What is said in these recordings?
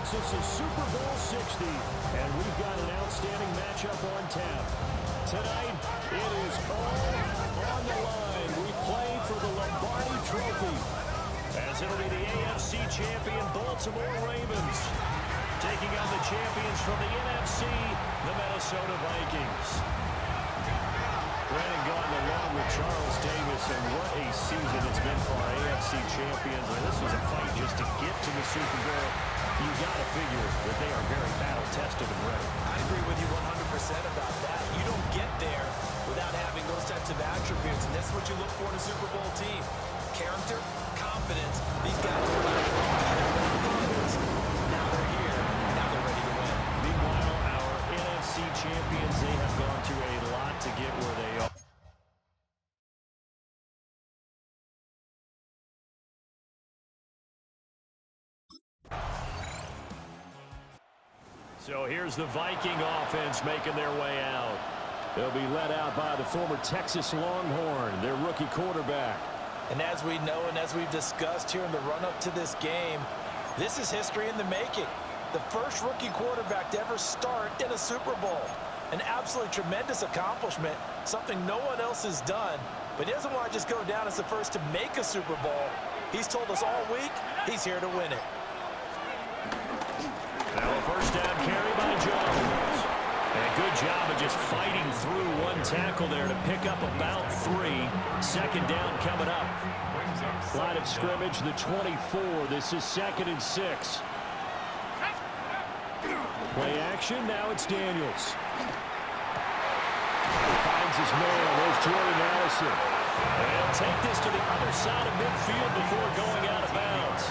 This is Super Bowl 60, and we've got an outstanding matchup on tap. Tonight, it is all on the line. We play for the Lombardi Trophy, as it'll be the AFC champion Baltimore Ravens taking on the champions from the NFC, the Minnesota Vikings. Brandon Gaudin along with Charles Davis, and what a season it's been for our AFC champions. And this was a fight just to get to the Super Bowl. You got to figure that they are very battle-tested and ready. I agree with you 100% about that. You don't get there without having those types of attributes, and that's what you look for in a Super Bowl team. Character, confidence. These guys are ready for now they're here. Now they're ready to win. Meanwhile, our NFC champions, they have gone through a lot to get where they are. So here's the Viking offense making their way out. They'll be led out by the former Texas Longhorn, their rookie quarterback. And as we know and as we've discussed here in the run-up to this game, this is history in the making. The first rookie quarterback to ever start in a Super Bowl. An absolutely tremendous accomplishment, something no one else has done. But he doesn't want to just go down as the first to make a Super Bowl. He's told us all week he's here to win it. Now a first down carry by Jones. And a good job of just fighting through one tackle there to pick up about 3. Second down coming up. Line of scrimmage, the 24. This is 2nd and 6. Play action, now it's Daniels. He finds his man, there's Jordan Addison. And he'll take this to the other side of midfield before going out of bounds.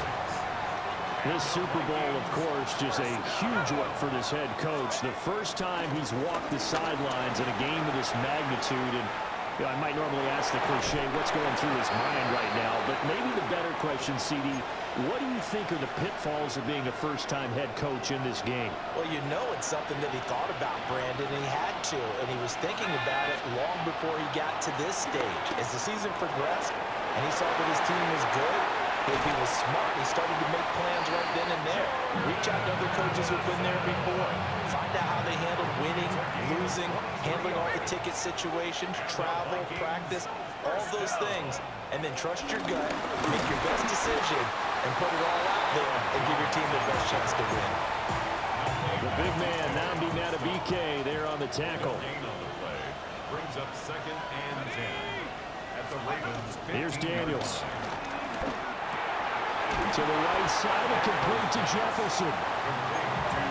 This Super Bowl, of course, just a huge one for this head coach. The first time he's walked the sidelines in a game of this magnitude. And I might normally ask the cliche, what's going through his mind right now? But maybe the better question, CD, what do you think are the pitfalls of being a first-time head coach in this game? Well, you know it's something that he thought about, Brandon, and he had to. And he was thinking about it long before he got to this stage. As the season progressed and he saw that his team was good, if he was smart, he started to make plans right then and there. Reach out to other coaches who've been there before. Find out how they handled winning, losing, handling all the ticket situations, travel, practice, all those things. And then trust your gut, make your best decision, and put it all out there and give your team the best chance to win. The big man, Nnamdi Madubuike, there on the tackle. Brings up 2nd and 10. At the Ravens. Here's Daniels. To the right side and complete to Jefferson.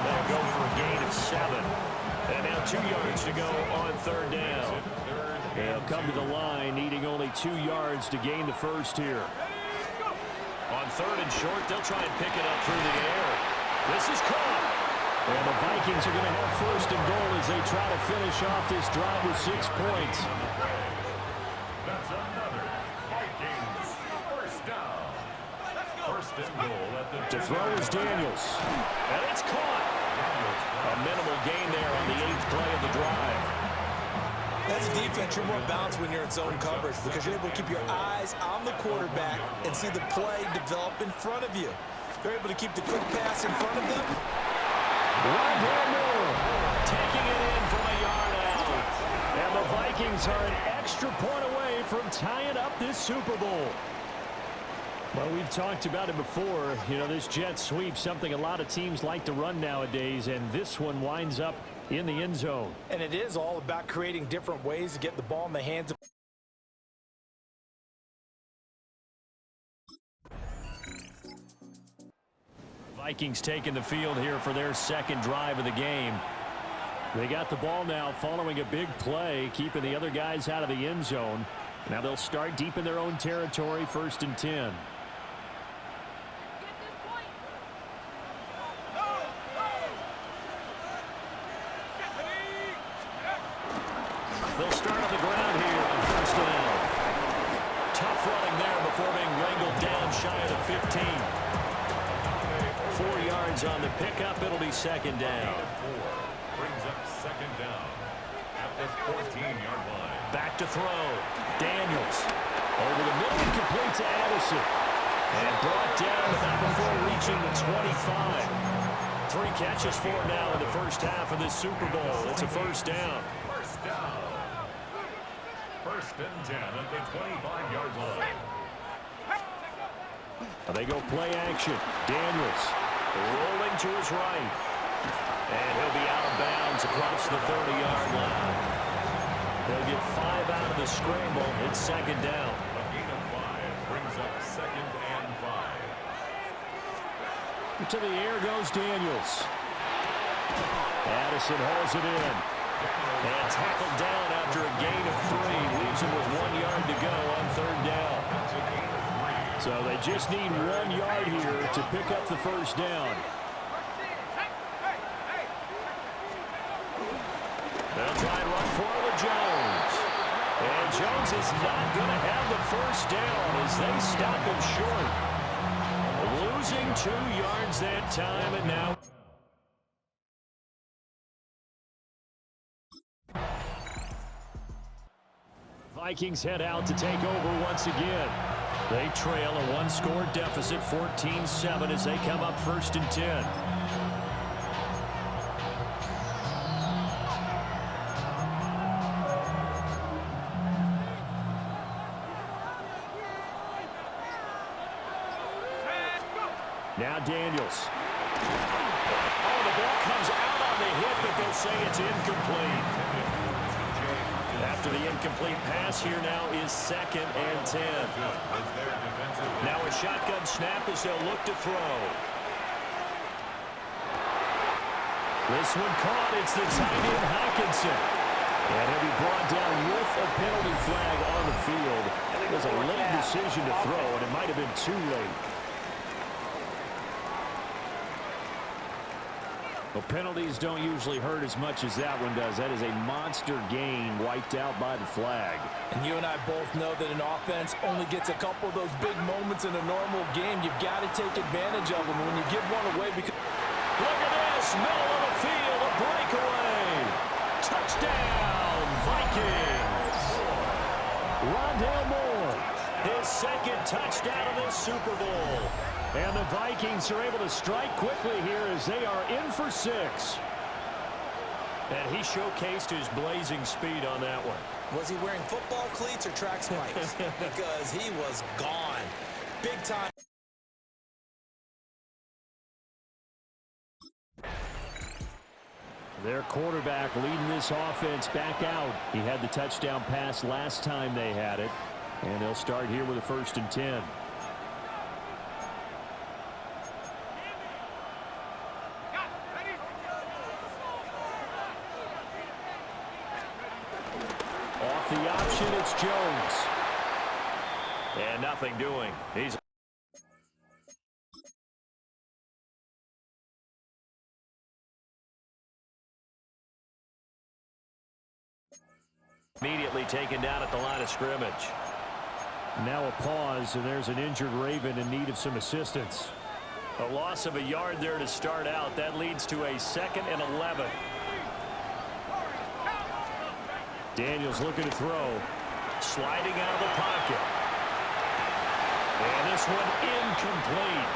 They'll go for a gain of 7. And now 2 yards to go on 3rd down. They'll come to the line, needing only 2 yards to gain the first here. On 3rd and short, they'll try and pick it up through the air. This is caught. And the Vikings are going to have 1st and goal as they try to finish off this drive with 6 points. That's another Vikings first down. 1st and goal at the to throw is Daniels. And it's caught. A minimal gain there on the 8th play of the drive. As a defense, you're more balanced when you're in zone coverage because you're able to keep your eyes on the quarterback and see the play develop in front of you. They're able to keep the quick pass in front of them. Rondale Moore taking it in from a yard out. And the Vikings are an extra point away from tying up this Super Bowl. Well, we've talked about it before. You know, this jet sweep, something a lot of teams like to run nowadays, and this one winds up in the end zone. And it is all about creating different ways to get the ball in the hands of Vikings taking the field here for their 2nd drive of the game. They got the ball now following a big play, keeping the other guys out of the end zone. Now they'll start deep in their own territory, 1st and 10. They'll start on the ground here on 1st down. Tough running there before being wrangled down shy of the 15. 4 yards on the pickup. It'll be 2nd down. Brings up 2nd down at the 14-yard line. Back to throw. Daniels. Over the middle, complete to Addison. And brought down about before reaching the 25. 3 catches for him now in the first half of this Super Bowl. It's a first down. First down. First and 10 at the 25-yard line. They go play action. Daniels rolling to his right. And he'll be out of bounds across the 30-yard line. They'll get 5 out of the scramble. It's second down. A gain of 5 brings up second and 5. To the air goes Daniels. Addison hauls it in. And tackled down after a gain of 3. Leaves him with 1 yard to go on third down. So they just need 1 yard here to pick up the first down. They'll try and run for it with Jones. And Jones is not going to have the first down as they stop him short. Losing 2 yards that time, and now Vikings head out to take over once again. They trail a 1-score deficit, 14-7, as they come up first and 10. Now Daniels. Oh, the ball comes out on the hit, but they'll say it's incomplete. After the incomplete pass, here now is second and 10. Now a shotgun snap as they'll look to throw. This one caught. It's the tight end Hockenson. And he'll be brought down with a penalty flag on the field. It was a late decision to throw, and it might have been too late. Well, penalties don't usually hurt as much as that one does. That is a monster gain wiped out by the flag. And you and I both know that an offense only gets a couple of those big moments in a normal game. You've got to take advantage of them when you give one away. Because look at this, middle of the field, a breakaway. Touchdown, Vikings. Rondale Moore, his second touchdown of this Super Bowl. And the Vikings are able to strike quickly here as they are in for 6. And he showcased his blazing speed on that one. was he wearing football cleats or track spikes? Because he was gone. Big time. Their quarterback leading this offense back out. He had the touchdown pass last time they had it. And they'll start here with a first and 10. Off the option, it's Jones. And nothing doing. He's immediately taken down at the line of scrimmage. Now a pause, and there's an injured Raven in need of some assistance. A loss of a yard there to start out. That leads to a 2nd and 11. Daniels looking to throw. Sliding out of the pocket. And this one incomplete.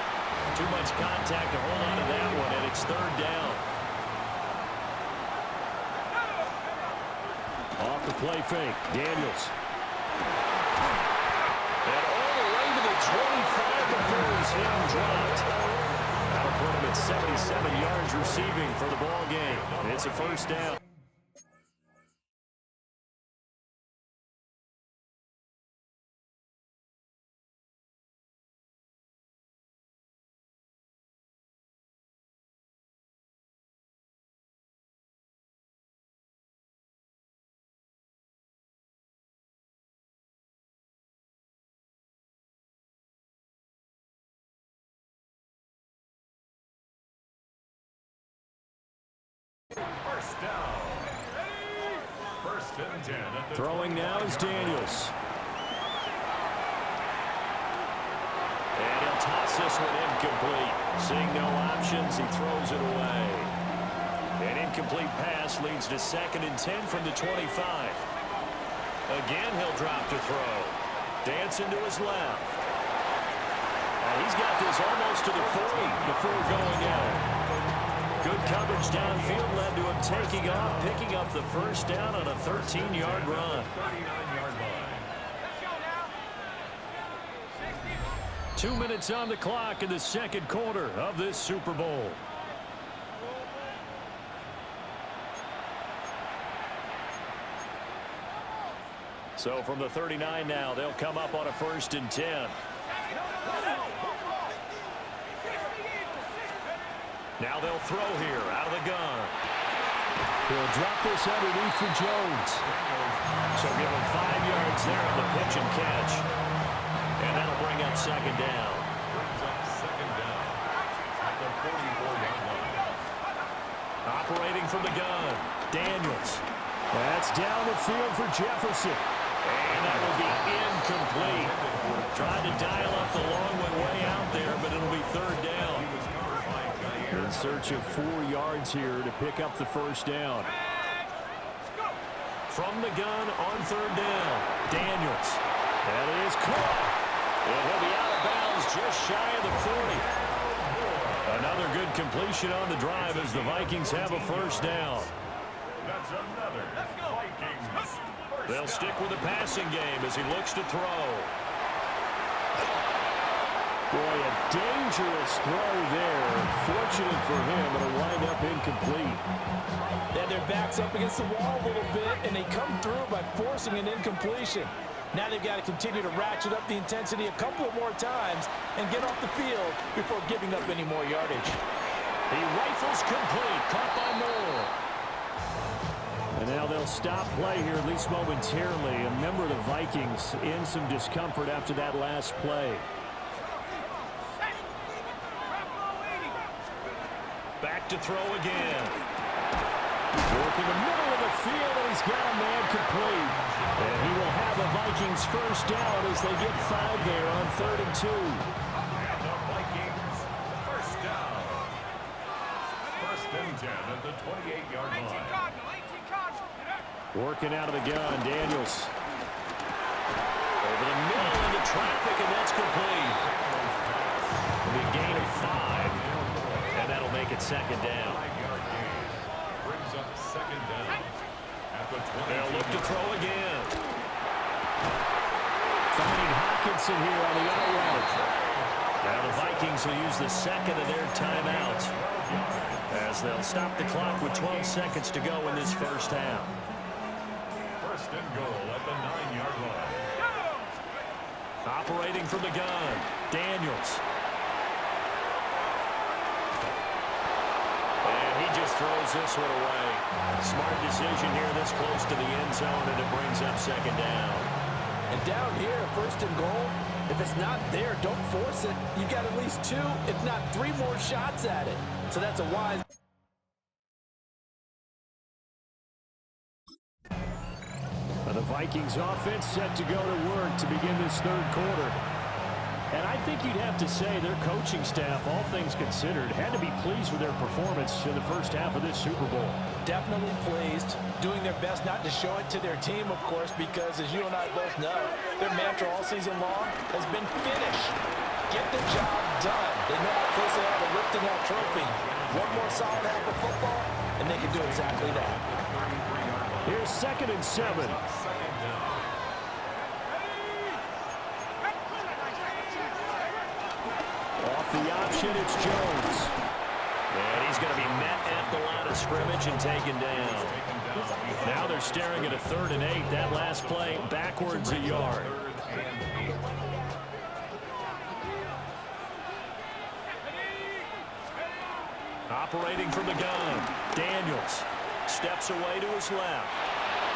Too much contact to hold on to that one, and it's 3rd down. Off the play fake, Daniels. And all the way to the 25 before he's hit and dropped. That'll put him at 77 yards receiving for the ball game. It's a 1st down. First down. 1st and 10 at the Throwing now is Daniels. And he'll toss this one incomplete. Seeing no options, he throws it away. An incomplete pass leads to 2nd and 10 from the 25. Again, he'll drop to throw. Dancing to his left. He's got this almost to the 40 before going out. Good coverage downfield led to him taking off, picking up the first down on a 13-yard run. 39-yard line. 2 minutes on the clock in the second quarter of this Super Bowl. So from the 39 now, they'll come up on a 1st and 10. Now they'll throw here out of the gun. He'll drop this underneath for Jones. So give him 5 yards there on the pitch and catch. And that'll bring up 2nd down. Brings up 2nd down at the 44-yard line. Operating from the gun, Daniels. That's down the field for Jefferson. And that will be incomplete. Trying to dial up the long one way out there, but it'll be 3rd down. In search of 4 yards here to pick up the 1st down. From the gun on 3rd down, Daniels. That is caught. And he'll be out of bounds just shy of the 40. Another good completion on the drive as the Vikings have a 1st down. That's another Vikings. They'll stick with the passing game as he looks to throw. Boy, a dangerous throw there. Fortunate for him, it'll wind up incomplete. Yeah, their back's up against the wall a little bit, and they come through by forcing an incompletion. Now they've got to continue to ratchet up the intensity a couple of more times and get off the field before giving up any more yardage. He rifles complete, caught by Moore. And now they'll stop play here, at least momentarily. A member of the Vikings in some discomfort after that last play. Back to throw again. Working the middle of the field, and he's got a man complete. And he will have the Vikings 1st down as they get 5 there on 3rd and 2. And the Vikings 1st down. 1st and 10 at the 28-yard line. Working out of the gun, Daniels. Over the middle into traffic, and that's complete. It'll be a gain of 5, and that'll make it 2nd down. 5-yard gain. Brings up 2nd down at the 20. They'll look to throw again. Finding Hawkinson here on the out route. Now the Vikings will use the 2nd of their timeouts as they'll stop the clock with 12 seconds to go in this 1st half. 1st and goal at the 9-yard line. Operating from the gun, Daniels. And he just throws this one away. Smart decision here this close to the end zone, and it brings up 2nd down. And down here, 1st and goal, if it's not there, don't force it. You've got at least 2, if not 3 more shots at it. So that's a wise... The Vikings offense set to go to work to begin this 3rd quarter. And I think you'd have to say their coaching staff, all things considered, had to be pleased with their performance in the 1st half of this Super Bowl. Definitely pleased, doing their best not to show it to their team, of course, because as you and I both know, their mantra all season long has been finish. Get the job done. They know how close they are to lifting that trophy. One more solid half of football, and they can do exactly that. Here's 2nd and 7. Off the option, it's Jones. And he's going to be met at the line of scrimmage and taken down. Now they're staring at a 3rd and 8. That last play backwards a yard. Operating from the gun, Daniels steps away to his left.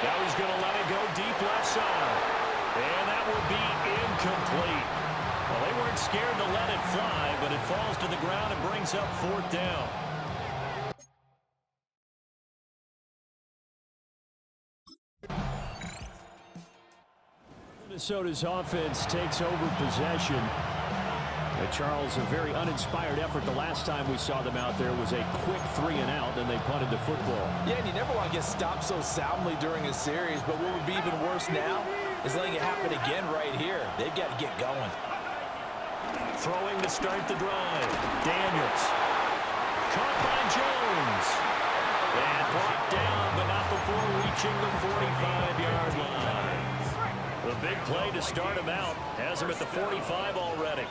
Now he's going to let it go deep left side. And that will be incomplete. Well, they weren't scared to let it fly, but it falls to the ground and brings up 4th down. Minnesota's offense takes over possession. Charles, a very uninspired effort. The last time we saw them out there was a quick 3 and out, and they punted the football. Yeah, and you never want to get stopped so soundly during a series, but what would be even worse now is letting it happen again right here. They've got to get going. Throwing to start the drive. Daniels. caught by Jones. And brought down, but not before reaching the 45-yard line. The big play to start him out. Has him at the 45 already.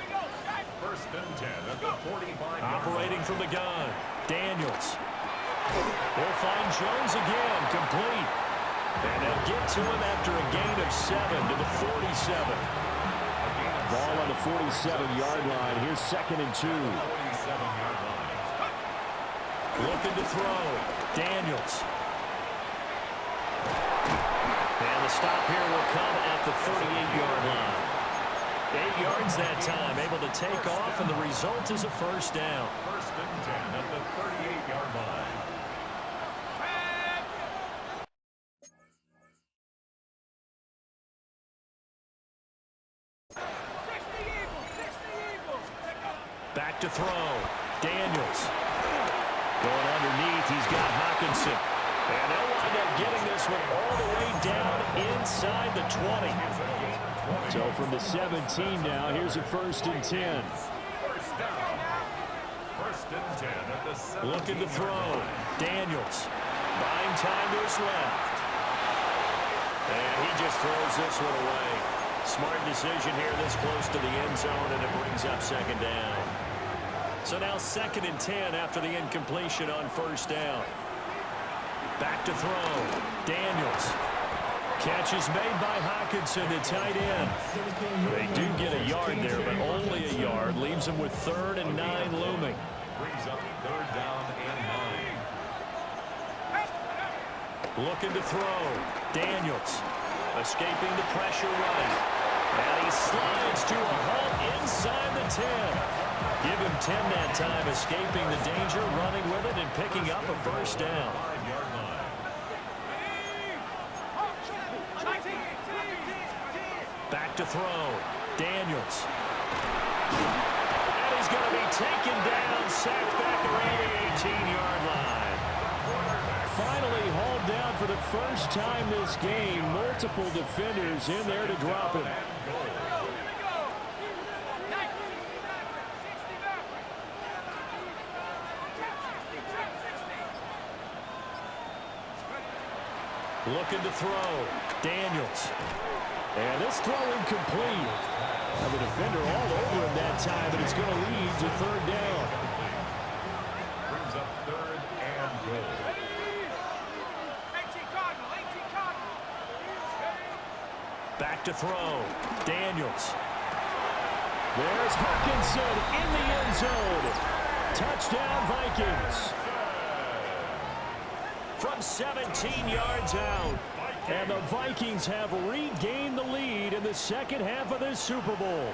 First and 10 at the 45. Operating from the gun. Daniels. They'll find Jones again. Complete. And they'll get to him after a gain of 7 to the 47. Ball on the 47-yard line. Here's 2nd and 2. 47-yard line. Looking to throw. Daniels. And the stop here will come at the 38-yard line. 8 yards that time, able to take off, and the result is a first down. First and 10 at the 38-yard line. Back to throw. Daniels. Going underneath, he's got Hawkinson. And they'll wind up getting this one all the way down inside the 20. So from the 17 now, here's a 1st and 10. First down. First and 10 at the 17. Looking to throw. Daniels. Buying time to his left. And he just throws this one away. Smart decision here this close to the end zone, and it brings up 2nd down. So now 2nd and 10 after the incompletion on 1st down. Back to throw. Daniels. Catch is made by Hawkinson, the tight end. They do get a yard there, but only a yard. Leaves them with 3rd and 9 looming. Brings up 3rd down and 9. Looking to throw. Daniels. Escaping the pressure right. And he slides to a halt inside the 10. Give him 10 that time, escaping the danger, running with it, and picking up a first down. 5-yard line. Back to throw. Daniels. And he's going to be taken down, sacked back around the 18-yard line. Finally hauled down for the first time this game. Multiple defenders in there to drop him. Looking to throw. Daniels. And this throw incomplete. The defender all over him that time, but it's going to lead to 3rd down. Brings up 3rd and goal. Back to throw. Daniels. There's Hawkinson in the end zone. Touchdown, Vikings. From 17 yards out. And the Vikings have regained the lead in the 2nd half of this Super Bowl.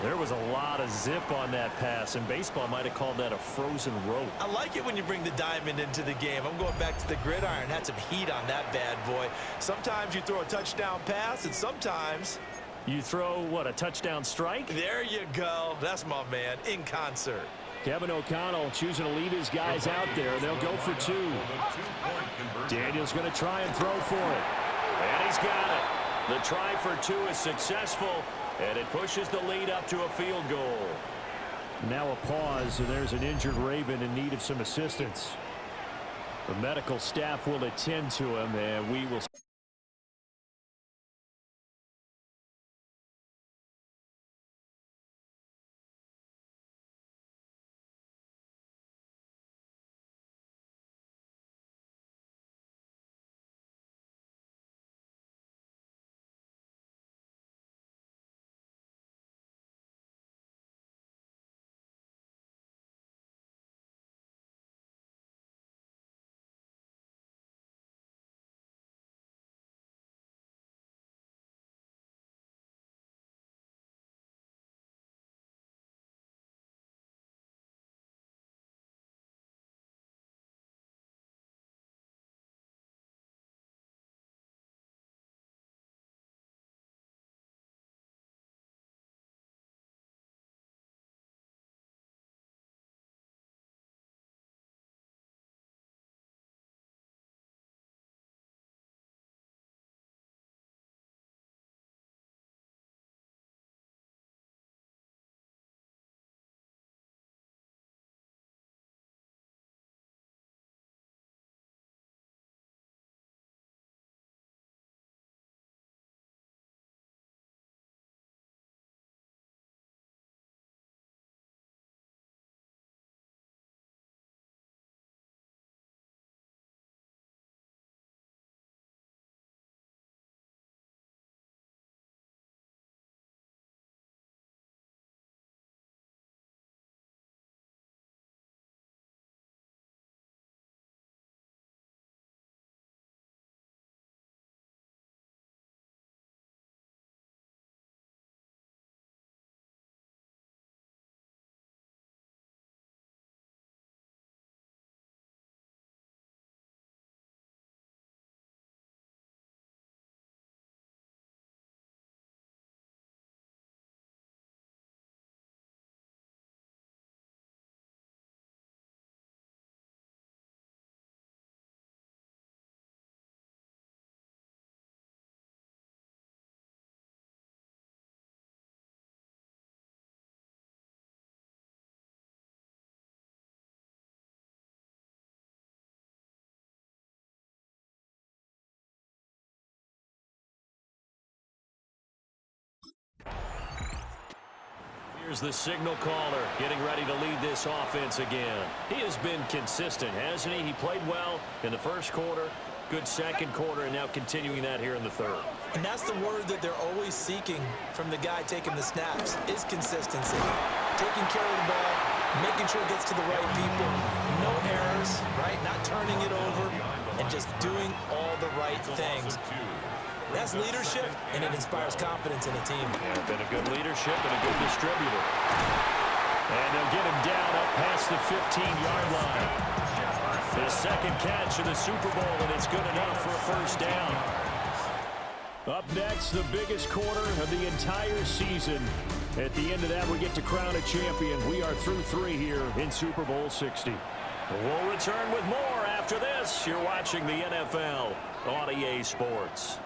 There was a lot of zip on that pass, and baseball might have called that a frozen rope. I like it when you bring the diamond into the game. I'm going back to the gridiron. Had some heat on that bad boy. Sometimes you throw a touchdown pass, and sometimes you throw, what, a touchdown strike? There you go. That's my man, in concert. Kevin O'Connell choosing to lead his guys out there. They'll go for 2. Daniels going to try and throw for it. And he's got it. The try for 2 is successful, and it pushes the lead up to a field goal. Now a pause, and there's an injured Raven in need of some assistance. The medical staff will attend to him, and we will Here's the signal caller getting ready to lead this offense again. He has been consistent, hasn't he? He played well in the first quarter, good second quarter, and now continuing that here in the third. And that's the word that they're always seeking from the guy taking the snaps, is consistency. Taking care of the ball, making sure it gets to the right people, no errors, right? Not turning it over, and just doing all the right things. That's leadership, and it inspires confidence in a team. Yeah, been a good leadership and a good distributor. And they'll get him down up past the 15-yard line. His second catch of the Super Bowl, and it's good enough for a first down. Up next, the biggest quarter of the entire season. At the end of that, we get to crown a champion. We are through 3 here in Super Bowl 60. We'll return with more after this. You're watching the NFL on EA Sports.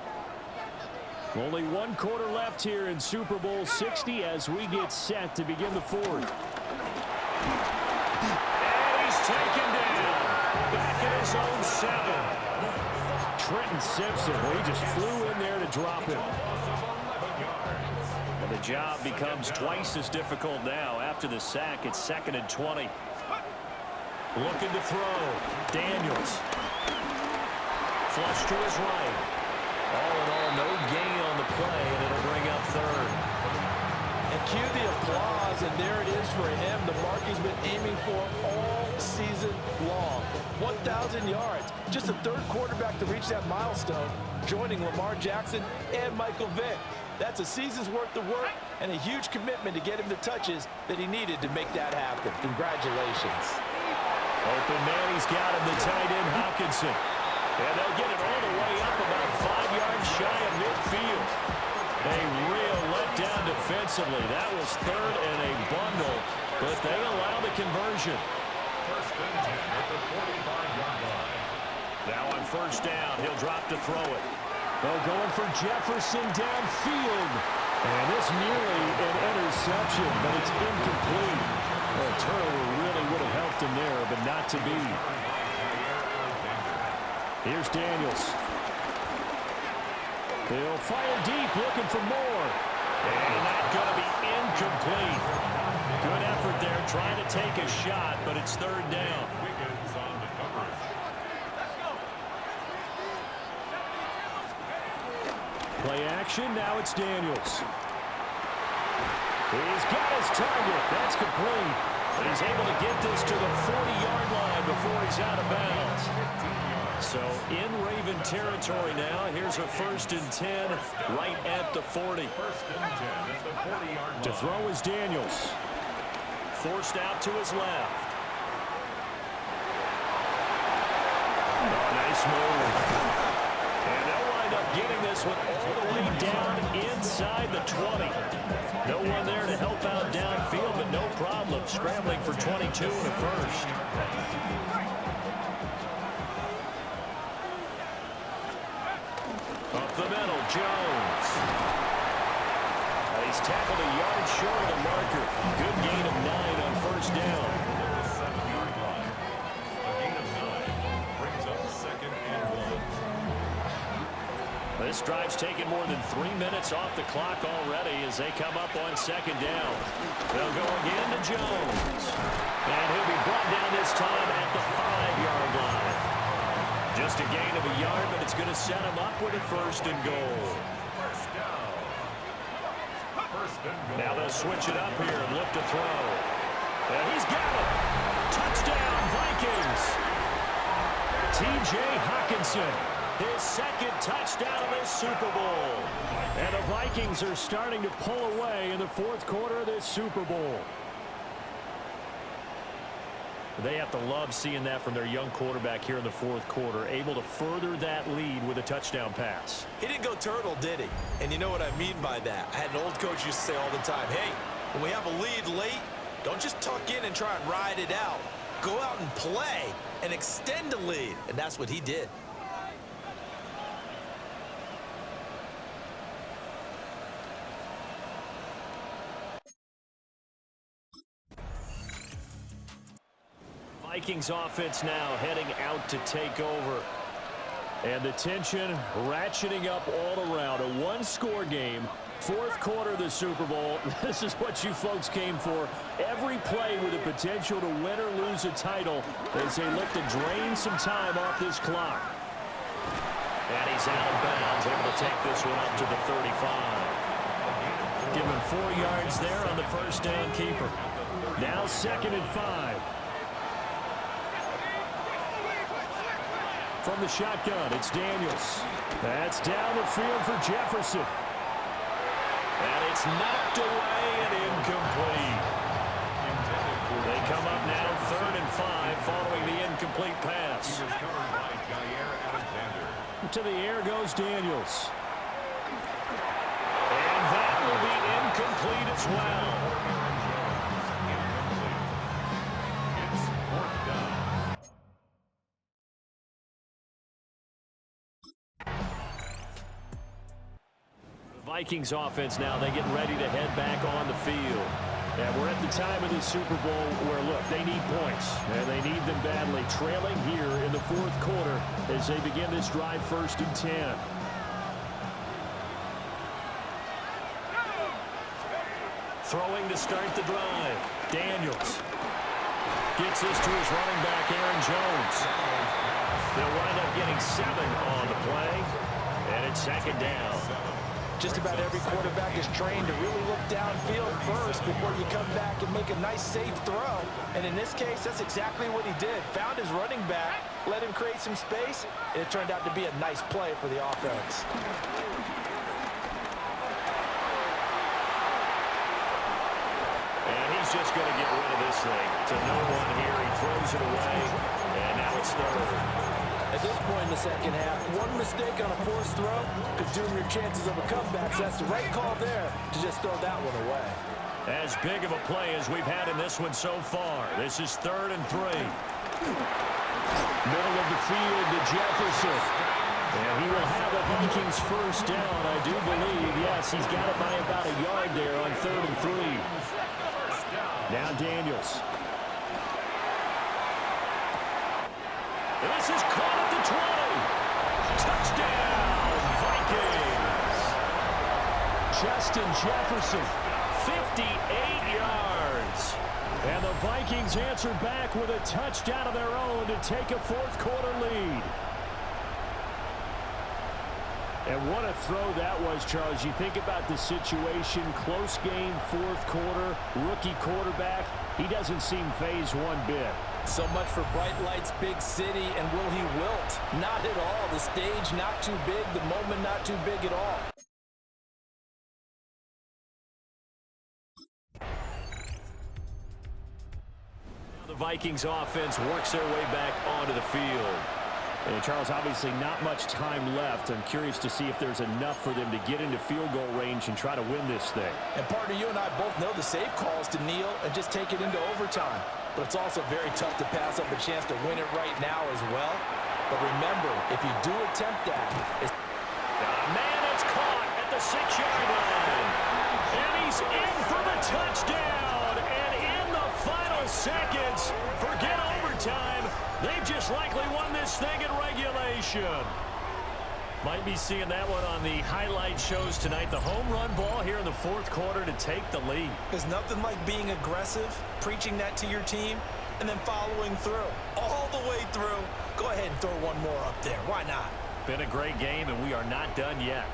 Only 1 quarter left here in Super Bowl 60 as we get set to begin the 4th. And he's taken down. Back in his own 7. Trenton Simpson, well, he just flew in there to drop him. And the job becomes twice as difficult now. After the sack, it's 2nd and 20. Looking to throw. Daniels. Flush to his right. All in all, no gain on the play, and it'll bring up 3rd. And cue the applause, and there it is for him. The mark he's been aiming for all season long. 1,000 yards. Just the 3rd quarterback to reach that milestone, joining Lamar Jackson and Michael Vick. That's a season's worth of work and a huge commitment to get him the touches that he needed to make that happen. Congratulations. Open man, he's got him, the tight end, Hawkinson. And they'll get it all the way up about 5 yards shy of midfield. A real letdown defensively. That was 3rd and a bundle, but they allow the conversion. First and 10 at the 45-yard line. Now on first down, he'll drop to throw it. They're going for Jefferson downfield. And this nearly an interception, but it's incomplete. Well, a turnover really would have helped him there, but not to be. Here's Daniels. He'll fire deep, looking for more. And that's going to be incomplete. Good effort there, trying to take a shot, but it's 3rd down. Wiggins on the coverage. Play action, now it's Daniels. He's got his target. That's complete. But he's able to get this to the 40-yard line before he's out of bounds. So in Raven territory now. Here's a 1st and 10 right at the 40. 1st and 10 at the 40-yard line. To throw is Daniels. Forced out to his left. Oh, nice move. And they'll wind up getting this one all the way down inside the 20. No one there to help out downfield, but no problem. Scrambling for 22 and a first. Up the middle, Jones. He's tackled a yard short of the marker. Good gain of 9 on first down. 7-yard line. A gain of 9 brings up 2nd and 1. This drive's taken more than 3 minutes off the clock already as they come up on 2nd down. They'll go again to Jones. And he'll be brought down this time at the 5-yard line. Just a gain of a yard, but it's going to set him up with a 1st and goal. First down. First and goal. Now they'll switch it up here and look to throw. And he's got it. Touchdown, Vikings. T.J. Hawkinson, his 2nd touchdown of this Super Bowl. And the Vikings are starting to pull away in the 4th quarter of this Super Bowl. They have to love seeing that from their young quarterback here in the 4th quarter, able to further that lead with a touchdown pass. He didn't go turtle, did he? And you know what I mean by that. I had an old coach used to say all the time, hey, when we have a lead late, don't just tuck in and try and ride it out. Go out and play and extend the lead. And that's what he did. Vikings offense now heading out to take over. And the tension ratcheting up all around. A 1-score game Fourth quarter of the Super Bowl. This is what you folks came for. Every play with the potential to win or lose a title as they look to drain some time off this clock. And he's out of bounds, able to take this one up to the 35. Given 4 yards there on the first down keeper. Now 2nd and 5. From the shotgun, it's Daniels. That's down the field for Jefferson. And it's knocked away and incomplete. They come up now 3rd and 5 following the incomplete pass. To the air goes Daniels. And that will be incomplete as well. Vikings offense now, they getting ready to head back on the field. And we're at the time of this Super Bowl where, look, they need points. And they need them badly. Trailing here in the 4th quarter as they begin this drive 1st and 10. Throwing to start the drive. Daniels gets this to his running back, Aaron Jones. They'll wind up getting 7 on the play. And it's 2nd down. Just about every quarterback is trained to really look downfield first before you come back and make a nice, safe throw. And in this case, that's exactly what he did. Found his running back, let him create some space, and it turned out to be a nice play for the offense. And he's just going to get rid of this thing. To no one here. He throws it away, and now it's 3rd. At this point in the second half, one mistake on a forced throw could doom your chances of a comeback. So that's the right call there to just throw that one away. As big of a play as we've had in this one so far. This is 3rd and 3. Middle of the field to Jefferson. And he will have the Vikings first down, I do believe. Yes, he's got it by about a yard there on 3rd and 3. Now Daniels. This is caught at the 20. Touchdown, Vikings. Justin Jefferson, 58 yards. And the Vikings answer back with a touchdown of their own to take a 4th quarter lead. And what a throw that was, Charles. You think about the situation, close game, 4th quarter, rookie quarterback. He doesn't seem phased one bit. So much for bright lights, big city, and will he wilt? Not at all. The stage not too big, the moment not too big at all. The Vikings offense works their way back onto the field. And Charles, obviously not much time left. I'm curious to see if there's enough for them to get into field goal range and try to win this thing. And partner, you and I both know the safe calls to kneel and just take it into overtime. But it's also very tough to pass up a chance to win it right now as well. But remember, if you do attempt that, it's... Man, it's caught at the 6-yard line. And he's in for the touchdown. And in the final seconds, forget overtime. They've just likely won this thing in regulation. Might be seeing that one on the highlight shows tonight. The home run ball here in the 4th quarter to take the lead. There's nothing like being aggressive, preaching that to your team, and then following through. All the way through. Go ahead and throw one more up there. Why not? Been a great game, and we are not done yet.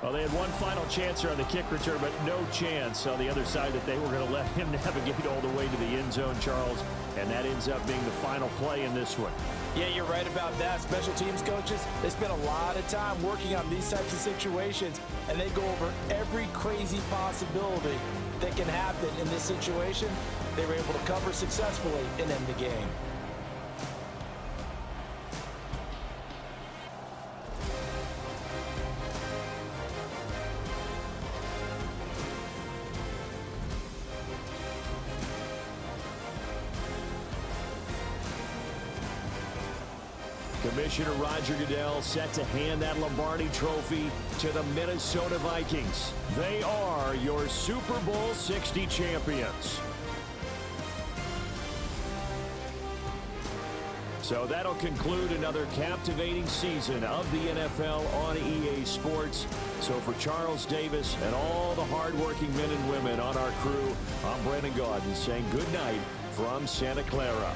Well, they had one final chance here on the kick return, but no chance on the other side that they were going to let him navigate all the way to the end zone, Charles. And that ends up being the final play in this one. Yeah, you're right about that. Special teams coaches, they spend a lot of time working on these types of situations, and they go over every crazy possibility that can happen in this situation. They were able to cover successfully and end the game. Commissioner Roger Goodell set to hand that Lombardi trophy to the Minnesota Vikings. They are your Super Bowl 60 champions. So that'll conclude another captivating season of the NFL on EA Sports. So for Charles Davis and all the hardworking men and women on our crew, I'm Brandon Gaudin saying good night from Santa Clara.